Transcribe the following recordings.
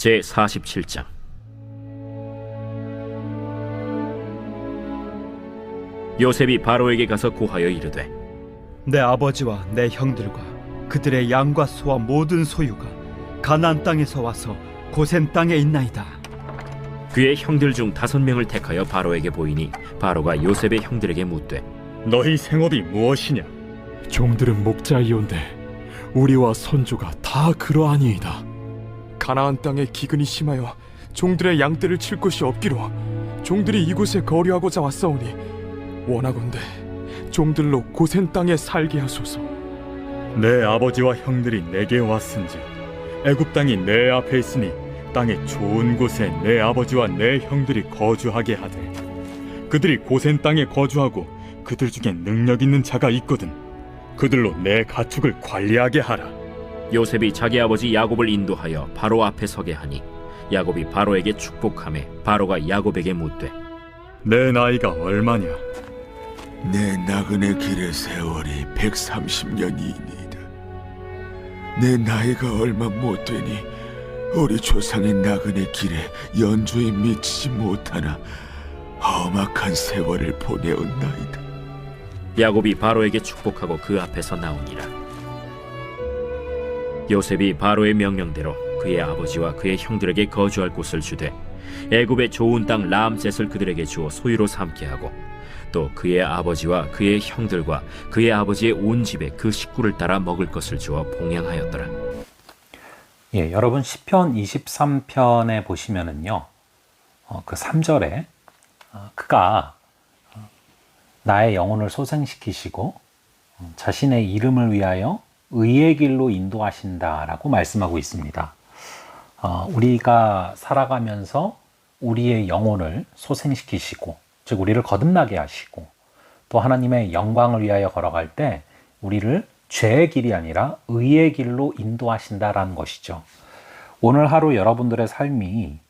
제47장. 요셉이 바로에게 가서 고하여 이르되, 내 아버지와 내 형들과 그들의 양과 소와 모든 소유가 가나안 땅에서 와서 고센 땅에 있나이다. 그의 형들 중 5명을 택하여 바로에게 보이니 바로가 요셉의 형들에게 묻되, 너희 생업이 무엇이냐? 종들은 목자이온데 우리와 선조가 다 그러하니이다. 가나안 땅에 기근이 심하여 종들의 양떼를 칠 곳이 없기로 종들이 이곳에 거류하고자 왔사오니 원하건대 종들로 고센 땅에 살게 하소서. 내 아버지와 형들이 내게 왔은즉 애굽 땅이 내 앞에 있으니 땅의 좋은 곳에 내 아버지와 내 형들이 거주하게 하되 그들이 고센 땅에 거주하고 그들 중에 능력 있는 자가 있거든 그들로 내 가축을 관리하게 하라. 요셉이 자기 아버지 야곱을 인도하여 바로 앞에 서게 하니 야곱이 바로에게 축복하매 바로가 야곱에게 묻되, 내 나이가 얼마냐? 내 나그네 길의 세월이 130년이니이다. 내 나이가 얼마 못 되니 우리 조상의 나그네 길에 연조에 미치지 못하나 험악한 세월을 보내었나이다. 야곱이 바로에게 축복하고 그 앞에서 나오니라. 요셉이 바로의 명령대로 그의 아버지와 그의 형들에게 거주할 곳을 주되 애굽의 좋은 땅 라암셋을 그들에게 주어 소유로 삼게 하고 또 그의 아버지와 그의 형들과 그의 아버지의 온 집에 그 식구를 따라 먹을 것을 주어 봉양하였더라. 여러분 시편 23편에 보시면은요, 그 3절에 그가 나의 영혼을 소생시키시고 자신의 이름을 위하여 의의 길로 인도하신다라고 말씀하고 있습니다. 우리가 살아가면서 우리의 영혼을 소생시키시고, 즉 우리를 거듭나게 하시고, 또 하나님의 영광을 위하여 걸어갈 때 우리를 죄의 길이 아니라 의의 길로 인도하신다라는 것이죠. 오늘 하루 여러분들의 삶이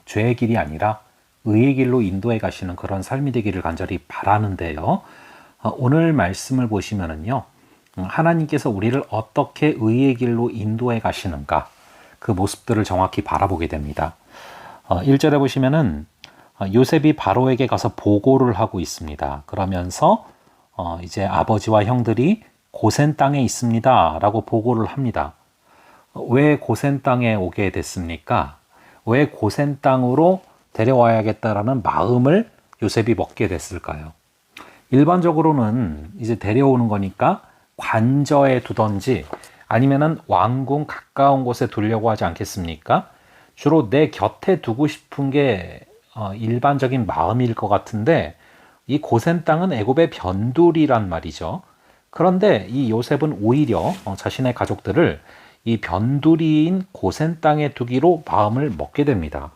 죄의 길이 아니라 의의 길로 인도해 가시는 그런 삶이 되기를 간절히 바라는데요. 오늘 말씀을 보시면은요, 하나님께서 우리를 어떻게 의의 길로 인도해 가시는가, 그 모습들을 정확히 바라보게 됩니다. 1절에 보시면은 요셉이 바로에게 가서 보고를 하고 있습니다. 그러면서 이제 아버지와 형들이 고센 땅에 있습니다 라고 보고를 합니다. 왜 고센 땅에 오게 됐습니까? 왜 고센 땅으로 데려와야겠다라는 마음을 요셉이 먹게 됐을까요? 일반적으로는 이제 데려오는 거니까 관저에 두던지 아니면은 왕궁 가까운 곳에 두려고 하지 않겠습니까? 주로 내 곁에 두고 싶은 게 일반적인 마음일 것 같은데, 이 고센 땅은 애굽의 변두리란 말이죠. 그런데 이 요셉은 오히려 자신의 가족들을 이 변두리인 고센 땅에 두기로 마음을 먹게 됩니다.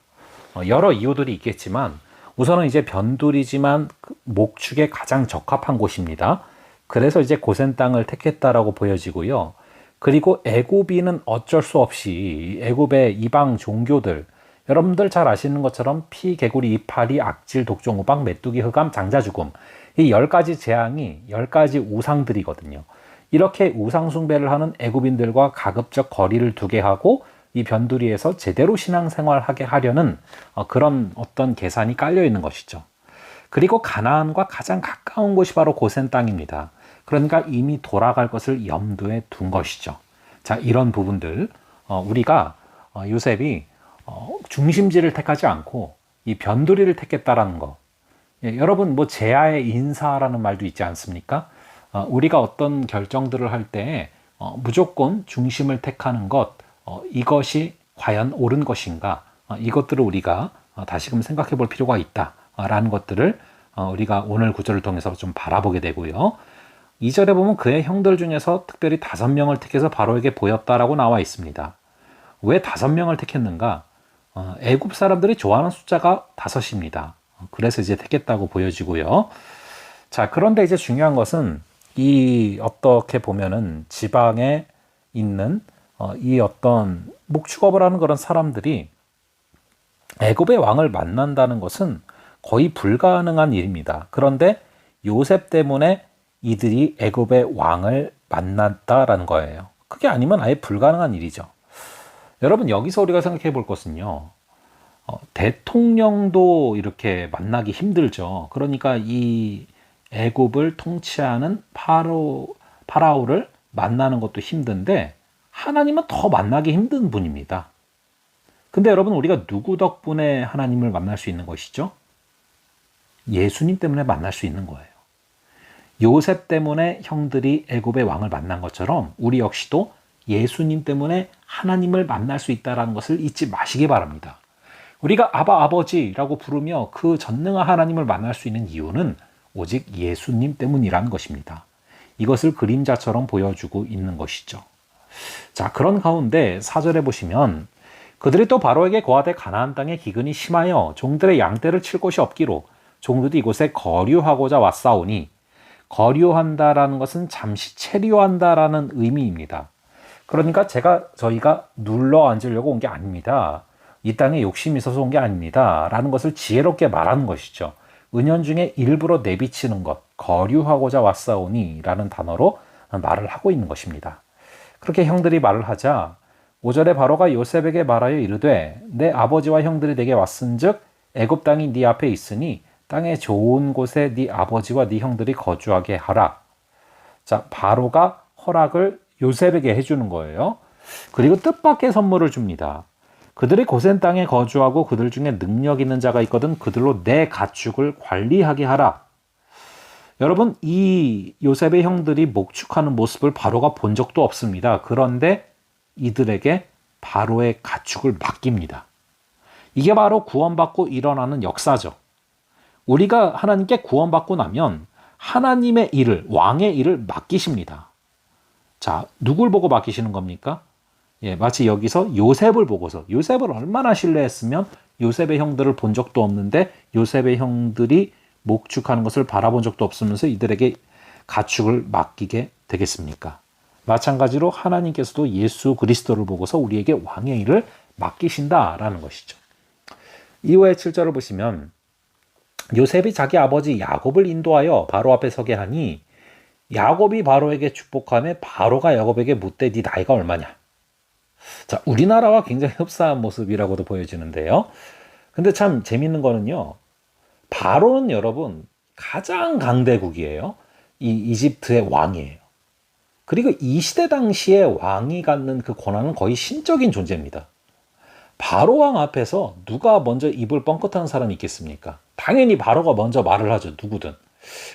여러 이유들이 있겠지만 우선은 이제 변두리지만 목축에 가장 적합한 곳입니다. 그래서 이제 고센 땅을 택했다라고 보여지고요. 그리고 애굽인은 어쩔 수 없이 애굽의 이방 종교들, 여러분들 잘 아시는 것처럼 피, 개구리, 이파리, 악질, 독종, 우박, 메뚜기, 흑암, 장자, 죽음, 이 10가지 재앙이 10가지 우상들이거든요. 이렇게 우상 숭배를 하는 애굽인들과 가급적 거리를 두게 하고 이 변두리에서 제대로 신앙생활하게 하려는 그런 어떤 계산이 깔려 있는 것이죠. 그리고 가나안과 가장 가까운 곳이 바로 고센 땅입니다. 그러니까 이미 돌아갈 것을 염두에 둔 것이죠. 자, 이런 부분들 우리가 요셉이 중심지를 택하지 않고 이 변두리를 택했다라는 거, 여러분 뭐 제야의 인사라는 말도 있지 않습니까? 우리가 어떤 결정들을 할 때 무조건 중심을 택하는 것, 이것이 과연 옳은 것인가, 이것들을 우리가 다시금 생각해 볼 필요가 있다라는 것들을 우리가 오늘 구절을 통해서 좀 바라보게 되고요. 2절에 보면 그의 형들 중에서 특별히 5명을 택해서 바로에게 보였다라고 나와 있습니다. 왜 5명을 택했는가? 애굽 사람들이 좋아하는 숫자가 5입니다. 그래서 이제 택했다고 보여지고요. 자, 그런데 이제 중요한 것은 이 어떻게 보면은 지방에 있는 이 어떤 목축업을 하는 그런 사람들이 애굽의 왕을 만난다는 것은 거의 불가능한 일입니다. 그런데 요셉 때문에 이들이 애굽의 왕을 만났다라는 거예요. 그게 아니면 아예 불가능한 일이죠. 여러분 여기서 우리가 생각해 볼 것은요. 대통령도 이렇게 만나기 힘들죠. 그러니까 이 애굽을 통치하는 파라오를 만나는 것도 힘든데 하나님은 더 만나기 힘든 분입니다. 근데 여러분 우리가 누구 덕분에 하나님을 만날 수 있는 것이죠? 예수님 때문에 만날 수 있는 거예요. 요셉 때문에 형들이 애굽의 왕을 만난 것처럼 우리 역시도 예수님 때문에 하나님을 만날 수 있다는 것을 잊지 마시기 바랍니다. 우리가 아바 아버지라고 부르며 그 전능한 하나님을 만날 수 있는 이유는 오직 예수님 때문이라는 것입니다. 이것을 그림자처럼 보여주고 있는 것이죠. 자, 그런 가운데 4절에 보시면 그들이 또 바로에게 고하되 가나안 땅에 기근이 심하여 종들의 양떼를 칠 곳이 없기로 종들이 이곳에 거류하고자 왔사오니, 거류한다라는 것은 잠시 체류한다라는 의미입니다. 그러니까 저희가 눌러 앉으려고 온 게 아닙니다. 이 땅에 욕심이 있어서 온 게 아닙니다. 라는 것을 지혜롭게 말하는 것이죠. 은연중에 일부러 내비치는 것, 거류하고자 왔사오니 라는 단어로 말을 하고 있는 것입니다. 그렇게 형들이 말을 하자 5절에 바로가 요셉에게 말하여 이르되 내 아버지와 형들이 내게 왔은즉 애굽 땅이 네 앞에 있으니 땅의 좋은 곳에 네 아버지와 네 형들이 거주하게 하라. 자, 바로가 허락을 요셉에게 해주는 거예요. 그리고 뜻밖의 선물을 줍니다. 그들이 고센 땅에 거주하고 그들 중에 능력 있는 자가 있거든 그들로 내 가축을 관리하게 하라. 여러분, 이 요셉의 형들이 목축하는 모습을 바로가 본 적도 없습니다. 그런데 이들에게 바로의 가축을 맡깁니다. 이게 바로 구원받고 일어나는 역사죠. 우리가 하나님께 구원받고 나면 하나님의 일을, 왕의 일을 맡기십니다. 자, 누굴 보고 맡기시는 겁니까? 마치 여기서 요셉을 보고서, 요셉을 얼마나 신뢰했으면 요셉의 형들을 본 적도 없는데 요셉의 형들이 목축하는 것을 바라본 적도 없으면서 이들에게 가축을 맡기게 되겠습니까? 마찬가지로 하나님께서도 예수 그리스도를 보고서 우리에게 왕의 일을 맡기신다라는 것이죠. 이후에 7절을 보시면 요셉이 자기 아버지 야곱을 인도하여 바로 앞에 서게 하니 야곱이 바로에게 축복하며 바로가 야곱에게 묻되 네 나이가 얼마냐? 자, 우리나라와 굉장히 흡사한 모습이라고도 보여지는데요. 근데 참 재밌는 거는요. 바로는 여러분 가장 강대국이에요. 이 이집트의 왕이에요. 그리고 이 시대 당시에 왕이 갖는 그 권한은 거의 신적인 존재입니다. 바로 왕 앞에서 누가 먼저 입을 뻥끗하는 사람이 있겠습니까? 당연히 바로가 먼저 말을 하죠. 누구든.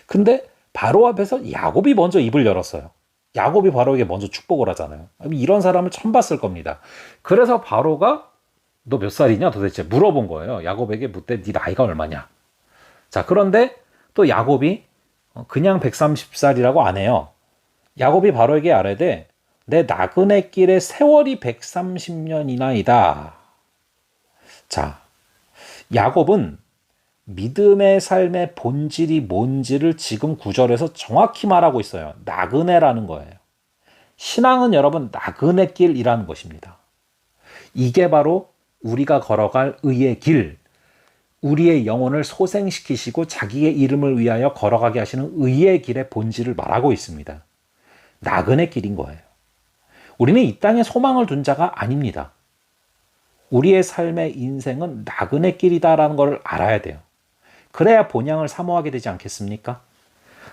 근데 바로 앞에서 야곱이 먼저 입을 열었어요. 야곱이 바로에게 먼저 축복을 하잖아요. 이런 사람을 처음 봤을 겁니다. 그래서 바로가 너 몇 살이냐 도대체 물어본 거예요. 야곱에게 묻되 네 나이가 얼마냐. 자, 그런데 또 야곱이 그냥 130살이라고 안 해요. 야곱이 바로에게 아뢰되 내 나그네 길의 세월이 130년이나이다. 자, 야곱은 믿음의 삶의 본질이 뭔지를 지금 9절에서 정확히 말하고 있어요. 나그네라는 거예요. 신앙은 여러분 나그네 길이라는 것입니다. 이게 바로 우리가 걸어갈 의의 길, 우리의 영혼을 소생시키시고 자기의 이름을 위하여 걸어가게 하시는 의의 길의 본질을 말하고 있습니다. 나그네 길인 거예요. 우리는 이 땅에 소망을 둔 자가 아닙니다. 우리의 삶의 인생은 나그네 길이다라는 걸 알아야 돼요. 그래야 본향을 사모하게 되지 않겠습니까?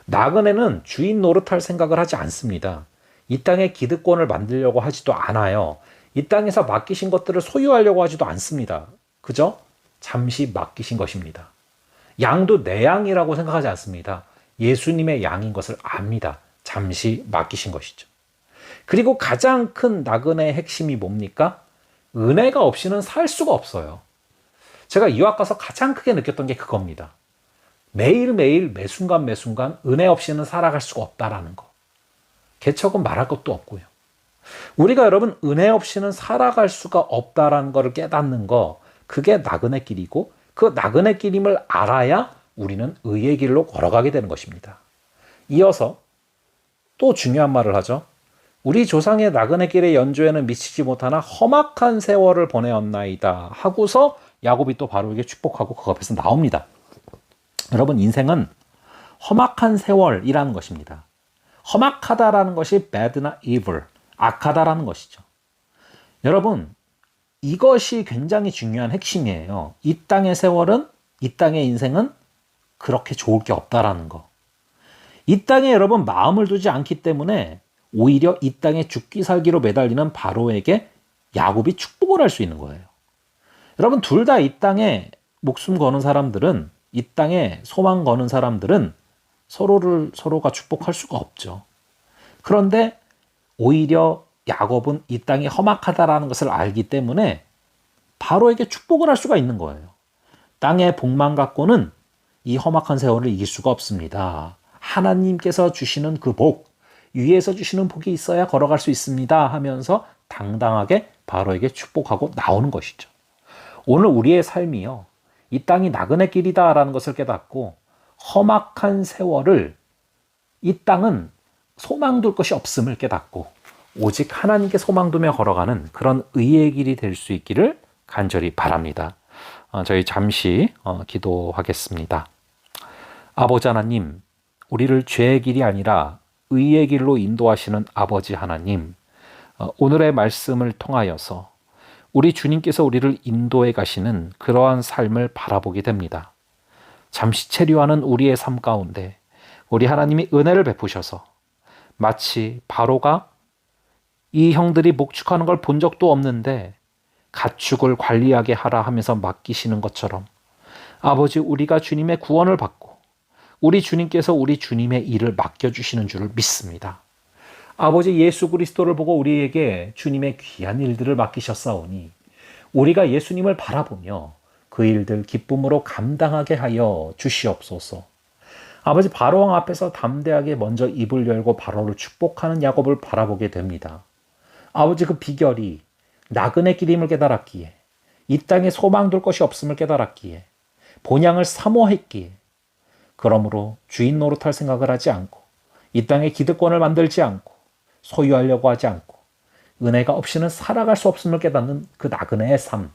나그네는 주인 노릇할 생각을 하지 않습니다. 이 땅에 기득권을 만들려고 하지도 않아요. 이 땅에서 맡기신 것들을 소유하려고 하지도 않습니다. 그죠? 잠시 맡기신 것입니다. 양도 내 양이라고 생각하지 않습니다. 예수님의 양인 것을 압니다. 잠시 맡기신 것이죠. 그리고 가장 큰 나그네의 핵심이 뭡니까? 은혜가 없이는 살 수가 없어요. 제가 유학 가서 가장 크게 느꼈던 게 그겁니다. 매일매일 매순간 매순간 은혜 없이는 살아갈 수가 없다라는 거. 개척은 말할 것도 없고요. 우리가 여러분 은혜 없이는 살아갈 수가 없다라는 것을 깨닫는 거, 그게 나그네 길이고 그 나그네 길임을 알아야 우리는 의의 길로 걸어가게 되는 것입니다. 이어서 또 중요한 말을 하죠. 우리 조상의 나그네 길의 연조에는 미치지 못하나 험악한 세월을 보내었나이다 하고서 야곱이 또 바로에게 축복하고 그 앞에서 나옵니다. 여러분, 인생은 험악한 세월이라는 것입니다. 험악하다라는 것이 bad나 evil, 악하다라는 것이죠. 여러분, 이것이 굉장히 중요한 핵심이에요. 이 땅의 세월은, 이 땅의 인생은 그렇게 좋을 게 없다라는 거. 이 땅에 여러분 마음을 두지 않기 때문에 오히려 이 땅에 죽기 살기로 매달리는 바로에게 야곱이 축복을 할 수 있는 거예요. 여러분 둘 다 이 땅에 목숨 거는 사람들은, 이 땅에 소망 거는 사람들은 서로가 축복할 수가 없죠. 그런데 오히려 야곱은 이 땅이 험악하다라는 것을 알기 때문에 바로에게 축복을 할 수가 있는 거예요. 땅의 복만 갖고는 이 험악한 세월을 이길 수가 없습니다. 하나님께서 주시는 그 복, 위에서 주시는 복이 있어야 걸어갈 수 있습니다 하면서 당당하게 바로에게 축복하고 나오는 것이죠. 오늘 우리의 삶이요, 이 땅이 나그네 길이다라는 것을 깨닫고 험악한 세월을, 이 땅은 소망 둘 것이 없음을 깨닫고 오직 하나님께 소망 두며 걸어가는 그런 의의 길이 될 수 있기를 간절히 바랍니다. 저희 잠시 기도하겠습니다. 아버지 하나님, 우리를 죄의 길이 아니라 의의 길로 인도하시는 아버지 하나님, 오늘의 말씀을 통하여서 우리 주님께서 우리를 인도해 가시는 그러한 삶을 바라보게 됩니다. 잠시 체류하는 우리의 삶 가운데 우리 하나님이 은혜를 베푸셔서 마치 바로가 이 형들이 목축하는 걸 본 적도 없는데 가축을 관리하게 하라 하면서 맡기시는 것처럼 아버지, 우리가 주님의 구원을 받고 우리 주님께서 우리 주님의 일을 맡겨주시는 줄을 믿습니다. 아버지, 예수 그리스도를 보고 우리에게 주님의 귀한 일들을 맡기셨사오니 우리가 예수님을 바라보며 그 일들 기쁨으로 감당하게 하여 주시옵소서. 아버지, 바로왕 앞에서 담대하게 먼저 입을 열고 바로를 축복하는 야곱을 바라보게 됩니다. 아버지, 그 비결이 나그네 길임을 깨달았기에, 이 땅에 소망 둘 것이 없음을 깨달았기에, 본향을 사모했기에, 그러므로 주인 노릇할 생각을 하지 않고 이 땅에 기득권을 만들지 않고 소유하려고 하지 않고 은혜가 없이는 살아갈 수 없음을 깨닫는 그 나그네의 삶,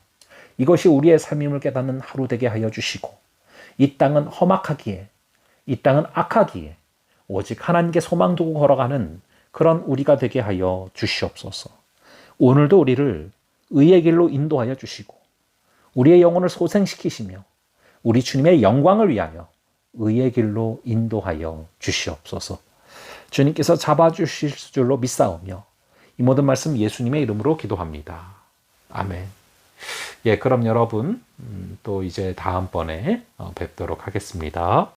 이것이 우리의 삶임을 깨닫는 하루 되게 하여 주시고, 이 땅은 험악하기에, 이 땅은 악하기에 오직 하나님께 소망 두고 걸어가는 그런 우리가 되게 하여 주시옵소서. 오늘도 우리를 의의 길로 인도하여 주시고 우리의 영혼을 소생시키시며 우리 주님의 영광을 위하여 의의 길로 인도하여 주시옵소서. 주님께서 잡아주실 줄로 믿사오며 이 모든 말씀 예수님의 이름으로 기도합니다. 아멘. 그럼 여러분 또 이제 다음번에 뵙도록 하겠습니다.